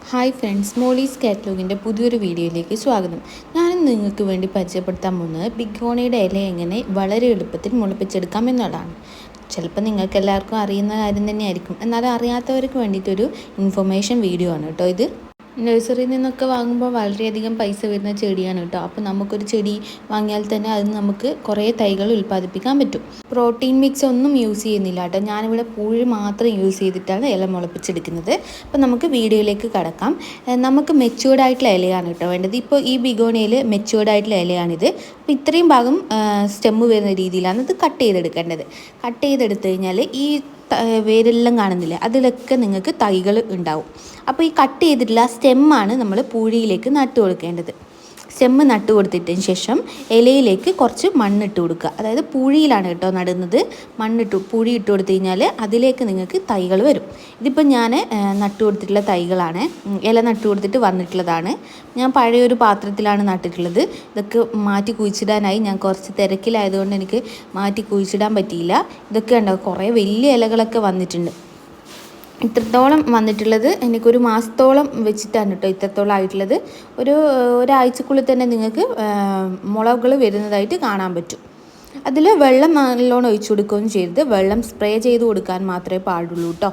Hi friends, Molly's കാറ്റലോഗിൻ്റെ പുതിയൊരു വീഡിയോയിലേക്ക് സ്വാഗതം. ഞാനിന്ന് നിങ്ങൾക്ക് വേണ്ടി പരിചയപ്പെടുത്താൻ പോകുന്നത് ബിഗോണിയുടെ ഇല എങ്ങനെ വളരെ എളുപ്പത്തിൽ മുളപ്പിച്ചെടുക്കാം എന്നുള്ളതാണ്. ചിലപ്പോൾ നിങ്ങൾക്ക് എല്ലാവർക്കും അറിയുന്ന കാര്യം തന്നെയായിരിക്കും, എന്നാലും അറിയാത്തവർക്ക് വേണ്ടിയിട്ടൊരു ഇൻഫർമേഷൻ വീഡിയോ ആണ് കേട്ടോ ഇത്. നഴ്സറിയിൽ നിന്നൊക്കെ വാങ്ങുമ്പോൾ വളരെയധികം പൈസ വരുന്ന ചെടിയാണ് കേട്ടോ. അപ്പോൾ നമുക്കൊരു ചെടി വാങ്ങിയാൽ തന്നെ അത് നമുക്ക് കുറേ തൈകൾ ഉൽപ്പാദിപ്പിക്കാൻ പറ്റും. പ്രോട്ടീൻ മിക്സ് ഒന്നും യൂസ് ചെയ്യുന്നില്ല കേട്ടോ. ഞാനിവിടെ പൂഴി മാത്രം യൂസ് ചെയ്തിട്ടാണ് ഇല മുളപ്പിച്ചെടുക്കുന്നത്. അപ്പോൾ നമുക്ക് വീഡിയോയിലേക്ക് കടക്കാം. നമുക്ക് മെച്യൂർഡ് ആയിട്ടുള്ള ഇലയാണ് കേട്ടോ വേണ്ടത്. ഇപ്പോൾ ഈ ബിഗോണിയയിൽ മെച്യൂർഡ് ആയിട്ടുള്ള ഇലയാണിത്. അപ്പോൾ ഇത്രയും ഭാഗം സ്റ്റെമ്മ് വരുന്ന രീതിയിലാണ് ഇത് കട്ട് ചെയ്തെടുക്കേണ്ടത്. കട്ട് ചെയ്തെടുത്തു കഴിഞ്ഞാൽ ഈ വേരെല്ലാം കാണുന്നില്ല, അതിലൊക്കെ നിങ്ങൾക്ക് തൈകൾ ഉണ്ടാവും. അപ്പോൾ ഈ കട്ട് ചെയ്തിട്ടുള്ള സ്റ്റെമ്മാണ് നമ്മൾ പൂഴിയിലേക്ക് നട്ടു കൊടുക്കേണ്ടത്. സ്റ്റെമ്മ് നട്ടു കൊടുത്തതിന് ശേഷം ഇലയിലേക്ക് കുറച്ച് മണ്ണിട്ട് കൊടുക്കുക. അതായത് പൂഴിയിലാണ് കേട്ടോ നടുന്നത്. പൂഴി ഇട്ട് കൊടുത്തു കഴിഞ്ഞാൽ അതിലേക്ക് നിങ്ങൾക്ക് തൈകൾ വരും. ഇതിപ്പോൾ ഞാൻ നട്ടു കൊടുത്തിട്ടുള്ള തൈകളാണ്, ഇല നട്ടു കൊടുത്തിട്ട് വന്നിട്ടുള്ളതാണ്. ഞാൻ പഴയൊരു പാത്രത്തിലാണ് നട്ടിട്ടുള്ളത്. ഇതൊക്കെ മാറ്റി കുഴിച്ചിടാനായി ഞാൻ കുറച്ച് തിരക്കിലായതുകൊണ്ട് എനിക്ക് മാറ്റി കുഴിച്ചിടാൻ പറ്റിയില്ല. ഇതൊക്കെ ഉണ്ടാവും, കുറേ വലിയ ഇലകളൊക്കെ വന്നിട്ടുണ്ട്. ഇത്രത്തോളം വന്നിട്ടുള്ളത് എനിക്കൊരു മാസത്തോളം വെച്ചിട്ടാണ് കേട്ടോ ഇത്രത്തോളം ആയിട്ടുള്ളത്. ഒരാഴ്ചക്കുള്ളിൽ തന്നെ നിങ്ങൾക്ക് മുളകുകൾ വരുന്നതായിട്ട് കാണാൻ പറ്റും. അതിൽ വെള്ളം നല്ലോണം ഒഴിച്ചു കൊടുക്കുകയും ചെയ്ത് വെള്ളം സ്പ്രേ ചെയ്ത് കൊടുക്കാൻ മാത്രമേ പാടുള്ളൂ കേട്ടോ.